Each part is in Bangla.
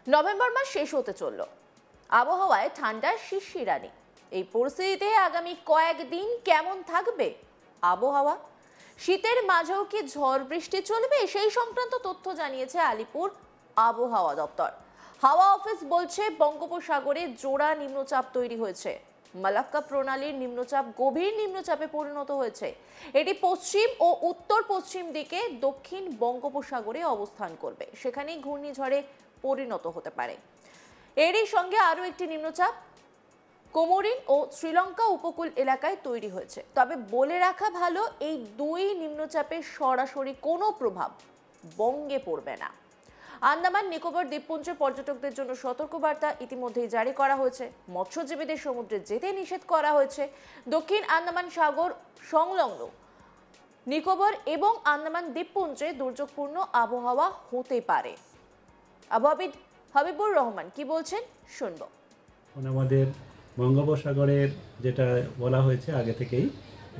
নভেম্বর মাস শেষ হতে চলল, আবহাওয়ায় ঠান্ডার শিশিরানি। এই পরিস্থিতিতে আগামী কয়েকদিন কেমন থাকবে আবহাওয়া? শীতের মাঝেও কি ঝড় বৃষ্টি চলবে? সেই সংক্রান্ত তথ্য জানিয়েছে আলিপুর আবহাওয়া দপ্তর। হাওয়া অফিস বলছে, বঙ্গোপসাগরে জোড়া নিম্নচাপ তৈরি হয়েছে। মালাক্কা প্রণালীর নিম্নচাপ গভীর নিম্নচাপে পরিণত হয়েছে। এটি পশ্চিম ও উত্তর পশ্চিম দিকে দক্ষিণ বঙ্গোপসাগরে অবস্থান করবে, সেখানেই ঘূর্ণিঝড়ে পরিণত হতে পারে। এরই সঙ্গে আরও একটি নিম্নচাপ কোমোরিন ও শ্রীলঙ্কা উপকূল এলাকায় তৈরি হয়েছে। তবে বলে রাখা ভালো, এই দুই নিম্নচাপের সরাসরি কোনো প্রভাব বঙ্গে পড়বে না। আন্দামান নিকোবর দ্বীপপুঞ্জের পর্যটকদের জন্য সতর্কবার্তা ইতিমধ্যেই জারি করা হয়েছে। মৎস্যজীবীদের সমুদ্রে যেতে নিষেধ করা হয়েছে। দক্ষিণ আন্দামান সাগর সংলগ্ন নিকোবর এবং আন্দামান দ্বীপপুঞ্জে দুর্যোগপূর্ণ আবহাওয়া হতে পারে। আবহাওয়াবিদ হাবিবুর রহমান কি বলছেন শুনবো। আমাদের বঙ্গোপসাগরের যেটা বলা হয়েছে আগে থেকেই,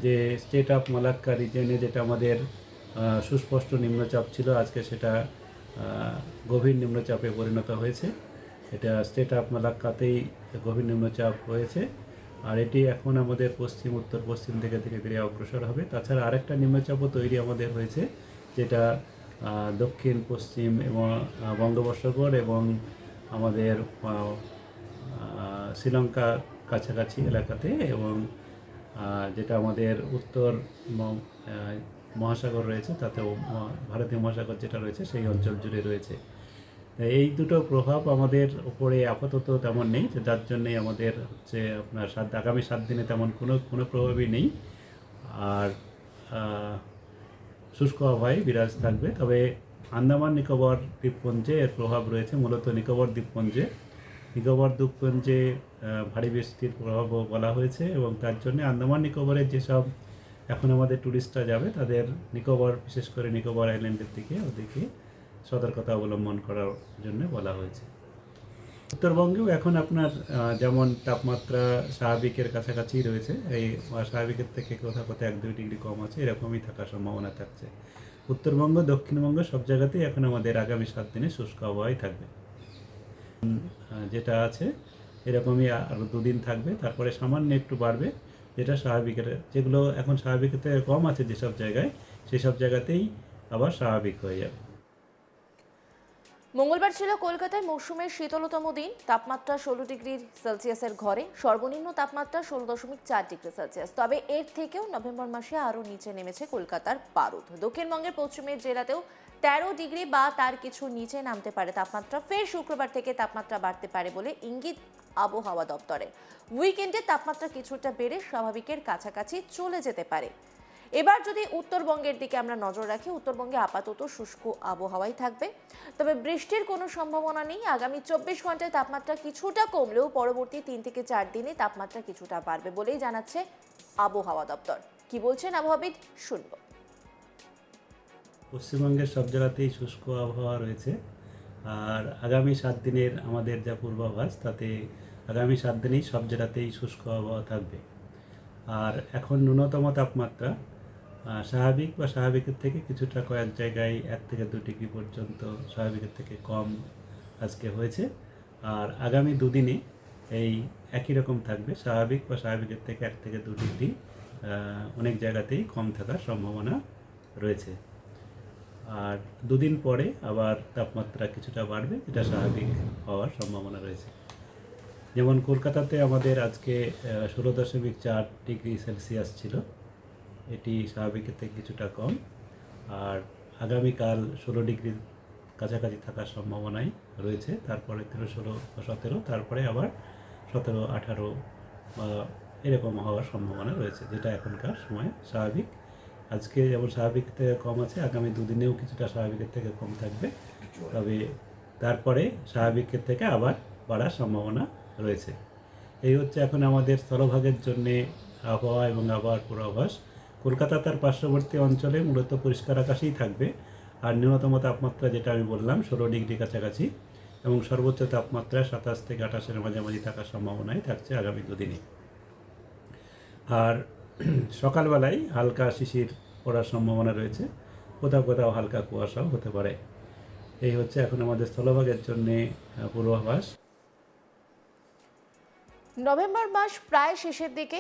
যে স্টেট অফ মালাক্কা রিজনে যেটা আমাদের সুস্পষ্ট নিম্নচাপ ছিল, আজকে সেটা গভীর নিম্নচাপে পরিণত হয়েছে। এটা স্টেট অফ মালাক্কাতেই গভীর নিম্নচাপ হয়েছে, আর এটি এখন আমাদের পশ্চিম উত্তর পশ্চিম থেকে ধীরে ধীরে অগ্রসর হবে। তাছাড়া আরেকটা নিম্নচাপও তৈরি আমাদের হয়েছে, যেটা দক্ষিণ পশ্চিম এবং বঙ্গোপসাগর এবং আমাদের শ্রীলঙ্কা কাছাকাছি এলাকাতে, এবং যেটা আমাদের উত্তর মহাসাগর রয়েছে, তাতেও ভারতীয় মহাসাগর যেটা রয়েছে সেই অঞ্চল জুড়ে রয়েছে। এই দুটো প্রভাব আমাদের উপরে আপাতত তেমন নেই, যার জন্যে আমাদের হচ্ছে আপনার আগামী 7 দিনে তেমন কোনো প্রভাবই নেই। আর শুষ্ক আবহাওয়ায় বিরাজ থাকবে। তবে আন্দামান নিকোবর দ্বীপপুঞ্জে এর প্রভাব রয়েছে। মূলত নিকোবর দ্বীপপুঞ্জে ভারী বৃষ্টির প্রভাবও বলা হয়েছে, এবং তার জন্য আন্দামান নিকোবরের যেসব এখন আমাদের ট্যুরিস্টরা যাবে, তাদের নিকোবর, বিশেষ করে নিকোবর আইল্যান্ডের দিকে ওদিকে সতর্কতা অবলম্বন করার জন্য বলা হয়েছে। উত্তরবঙ্গেও এখন আপনার যেমন তাপমাত্রা স্বাভাবিকের কাছাকাছি রয়েছে, এই স্বাভাবিকের থেকে কোথাও কোথাও 1-2 ডিগ্রি কম আছে, এরকমই থাকার সম্ভাবনা থাকছে। উত্তরবঙ্গ, দক্ষিণবঙ্গ সব জায়গাতেই এখন আমাদের আগামী 7 দিনে শুষ্ক আবহাওয়াই থাকবে। যেটা আছে এরকমই আরও 2 দিন থাকবে, তারপরে সামান্য একটু বাড়বে, যেটা স্বাভাবিকের, যেগুলো এখন স্বাভাবিকের থেকে কম আছে যেসব জায়গায়, সেসব জায়গাতেই আবার স্বাভাবিক হয়ে যাবে। মঙ্গলবার ছিল কলকাতায় মৌসুমের শীতলতম দিন। তাপমাত্রা 16 ডিগ্রি সেলসিয়াসের ঘরে, সর্বনিম্ন তাপমাত্রা 16.4 ডিগ্রি সেলসিয়াস। তবে এর থেকেও নভেম্বর মাসে আরও নিচে নেমেছে কলকাতার পারদ। দক্ষিণবঙ্গের পশ্চিমের জেলাতেও 13 ডিগ্রি বা তার কিছু নিচে নামতে পারে তাপমাত্রা। ফের শুক্রবার থেকে তাপমাত্রা বাড়তে পারে বলে ইঙ্গিত আবহাওয়া দপ্তরের। উইকেন্ডে তাপমাত্রা কিছুটা বেড়ে স্বাভাবিকের কাছাকাছি চলে যেতে পারে। এবার যদি উত্তরবঙ্গের দিকে আমরা নজর রাখি, উত্তরবঙ্গে আপাতত শুষ্ক আবহাওয়াই থাকবে, তবে বৃষ্টির কোনো সম্ভাবনা নেই। আগামী 24 ঘন্টায় তাপমাত্রা কিছুটা কমলেও পরবর্তী 3 থেকে 4 দিনে তাপমাত্রা কিছুটা বাড়বে বলেই জানাচ্ছে আবহাওয়া দপ্তর। কি বলছেন আবহাওয়াবিদ শুনবো। পশ্চিমবঙ্গের সব জায়গাতেই শুষ্ক আবহাওয়া রয়েছে, আর আগামী 7 দিনের আমাদের যা পূর্বাভাস, তাতে আগামী 7 দিনেই সব জায়গাতেই শুষ্ক আবহাওয়া থাকবে। আর এখন ন্যূনতম তাপমাত্রা স্বাভাবিক বা স্বাভাবিকের থেকে কিছুটা কয়েক জায়গায় 1 থেকে 2 ডিগ্রি পর্যন্ত স্বাভাবিকের থেকে কম আজকে হয়েছে। আর আগামী 2 দিনে এই একই রকম থাকবে, স্বাভাবিক বা স্বাভাবিকের থেকে 1 থেকে 2 ডিগ্রি অনেক জায়গাতেই কম থাকার সম্ভাবনা রয়েছে। আর 2 দিন পরে আবার তাপমাত্রা কিছুটা বাড়বে, যেটা স্বাভাবিক হওয়ার সম্ভাবনা রয়েছে। যেমন কলকাতাতে আমাদের আজকে 16.4 ডিগ্রি সেলসিয়াস ছিল, এটি স্বাভাবিকের থেকে কিছুটা কম। আর আগামীকাল 16 ডিগ্রির কাছাকাছি থাকার সম্ভাবনাই রয়েছে, তারপরে 16-17, তারপরে আবার 17-18 এরকম হওয়ার সম্ভাবনা রয়েছে, যেটা এখনকার সময় স্বাভাবিক। আজকে যেমন স্বাভাবিক থেকে কম আছে, আগামী 2 দিনেও কিছুটা স্বাভাবিকের থেকে কম থাকবে, তবে তারপরে স্বাভাবিকের থেকে আবার বাড়ার সম্ভাবনা রয়েছে। এই হচ্ছে এখন আমাদের স্থলভাগের জন্যে আবহাওয়া এবং আবহাওয়ার পূর্বাভাস। কলকাতা তার পার্শ্ববর্তী অঞ্চলে মূলত পরিষ্কার আকাশেই থাকবে, আর ন্যূনতম তাপমাত্রা যেটা আমি বললাম 16 ডিগ্রি কাছাকাছি, এবং সর্বোচ্চ তাপমাত্রা 27 থেকে 28-এর মাঝামাঝি থাকার সম্ভাবনাই থাকছে আগামী 2 দিনে। আর সকালবেলায় হালকা শিশির পড়ার সম্ভাবনা রয়েছে, কোথাও কোথাও হালকা কুয়াশাও হতে পারে। এই হচ্ছে এখন আমাদের স্থলভাগের জন্য পূর্বাভাস। নভেম্বর মাস প্রায় শেষের দিকে,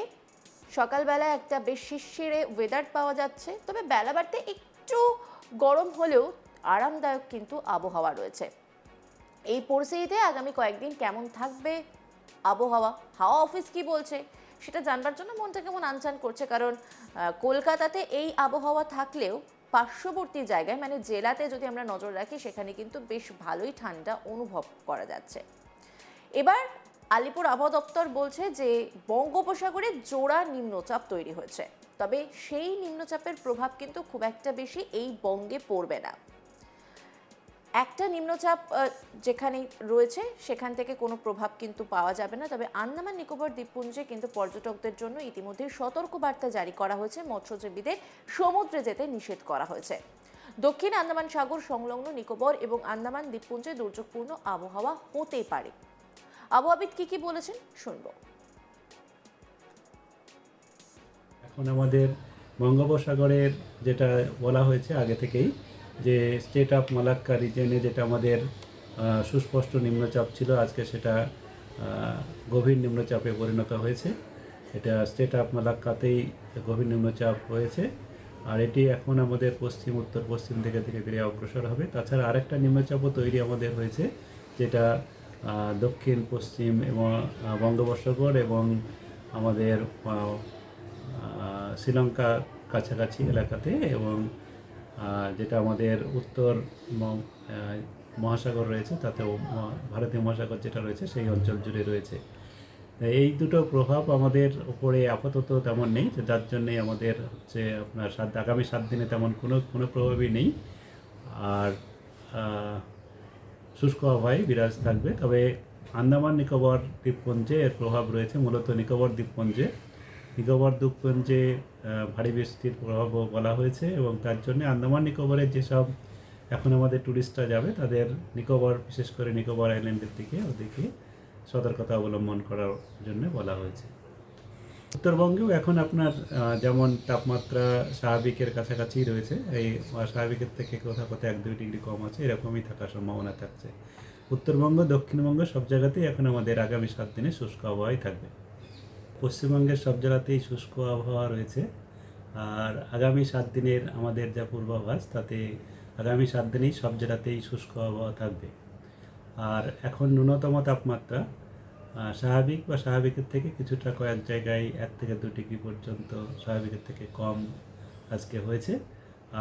সকালবেলা একটা বেশ শিরশিরে ওয়েদার পাওয়া যাচ্ছে, তবে বেলা বাড়তে একটু গরম হলেও আরামদায়ক কিন্তু আবহাওয়া রয়েছে। এই পরিস্থিতিতে আগামী কয়েকদিন কেমন থাকবে আবহাওয়া, হাওয়া অফিস কি বলছে সেটা জানবার জন্য মনটা কেমন আনচান করছে। কারণ কলকাতাতে এই আবহাওয়া থাকলেও পার্শ্ববর্তী জায়গায় মানে জেলাতে যদি আমরা নজর রাখি সেখানে কিন্তু বেশ ভালোই ঠান্ডা অনুভব করা যাচ্ছে। এবার আলিপুর আবহাওয়া দপ্তর বলছে যে বঙ্গোপসাগরে জোড়া নিম্নচাপ তৈরি হয়েছে, তবে সেই নিম্নচাপের প্রভাব কিন্তু খুব একটা বেশি এই বঙ্গে পড়বে না। একটা নিম্নচাপ যেখানে রয়েছে সেখান থেকে কোনো প্রভাব কিন্তু পাওয়া যাবে না, তবে আন্দামান নিকোবর দ্বীপপুঞ্জে কিন্তু পর্যটকদের জন্য ইতিমধ্যে সতর্কবার্তা জারি করা হয়েছে। মৎস্যজীবীদের সমুদ্রে যেতে নিষেধ করা হয়েছে। দক্ষিণ আন্দামান সাগর সংলগ্ন নিকোবর এবং আন্দামান দ্বীপপুঞ্জে দুর্যোগপূর্ণ আবহাওয়া হতে পারে। আবহাওয়াবিদ কি বলেছেন শুনবো। এখন আমাদের বঙ্গোপসাগরের যেটা বলা হয়েছে আগে থেকেই, যে স্টেট অফ মালাক্কা রিজনে যেটা আমাদের সুস্পষ্ট নিম্নচাপ ছিল, আজকে সেটা গভীর নিম্নচাপে পরিণত হয়েছে। এটা স্টেট অফ মালাক্কাতেই গভীর নিম্নচাপ হয়েছে, আর এটি এখন আমাদের পশ্চিম উত্তর পশ্চিম দিকে ধীরে ধীরে অগ্রসর হবে। তাছাড়া আরেকটা নিম্নচাপও তৈরি আমাদের হয়েছে, যেটা দক্ষিণ পশ্চিম এবং বঙ্গোপসাগর এবং আমাদের শ্রীলঙ্কা কাছাকাছি এলাকাতে, এবং যেটা আমাদের উত্তর মহাসাগর রয়েছে তাতেও ভারতীয় মহাসাগর যেটা রয়েছে সেই অঞ্চল জুড়ে রয়েছে। এই দুটো প্রভাব আমাদের উপরে আপাতত তেমন নেই, যার জন্যে আমাদের হচ্ছে আপনার আগামী 7 দিনে তেমন কোনো প্রভাবই নেই, আর শুষ্ক আবহাওয়ায় বিরাজ থাকবে। তবে আন্দামান নিকোবর দ্বীপপুঞ্জে এর প্রভাব রয়েছে, মূলত নিকোবর দ্বীপপুঞ্জে ভারী বৃষ্টির প্রভাবও বলা হয়েছে, এবং তার জন্য আন্দামান নিকোবরের যেসব এখন আমাদের ট্যুরিস্টরা যাবে তাদের নিকোবর, বিশেষ করে নিকোবর আইল্যান্ডের দিকে ওদিকে সতর্কতা অবলম্বন করার জন্য বলা হয়েছে। উত্তরবঙ্গেও এখন আপনার যেমন তাপমাত্রা স্বাভাবিকের কাছাকাছি রয়েছে, এই স্বাভাবিকের থেকে কোথাও কোথাও 1-2 ডিগ্রি কম আছে, এরকমই থাকার সম্ভাবনা থাকছে। উত্তরবঙ্গ দক্ষিণবঙ্গ সব জায়গাতেই এখন আমাদের আগামী 7 দিনে শুষ্ক আবহাওয়াই থাকবে। পশ্চিমবঙ্গের সব জেলাতেই শুষ্ক আবহাওয়া রয়েছে, আর আগামী 7 দিনের আমাদের যা পূর্বাভাস তাতে আগামী 7 দিনেই সব জেলাতেই শুষ্ক আবহাওয়া থাকবে। আর এখন ন্যূনতম তাপমাত্রা স্বাভাবিক বা স্বাভাবিকের থেকে কিছুটা কয়েক জায়গায় 1 থেকে 2 ডিগ্রি পর্যন্ত স্বাভাবিকের থেকে কম আজকে হয়েছে,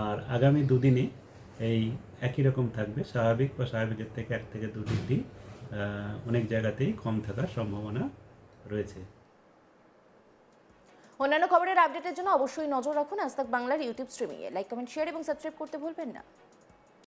আর আগামী 2 দিনে এই একই রকম থাকবে, স্বাভাবিক বা স্বাভাবিকের থেকে 1 থেকে 2 ডিগ্রি অনেক জায়গাতেই কম থাকার সম্ভাবনা রয়েছে। অন্যান্য খবরের আপডেটের জন্য অবশ্যই নজর রাখুন আজ তাক বাংলার ইউটিউব স্ট্রিমিংয়ে। লাইক, কমেন্ট, শেয়ার এবং সাবস্ক্রাইব করতে ভুলবেন না।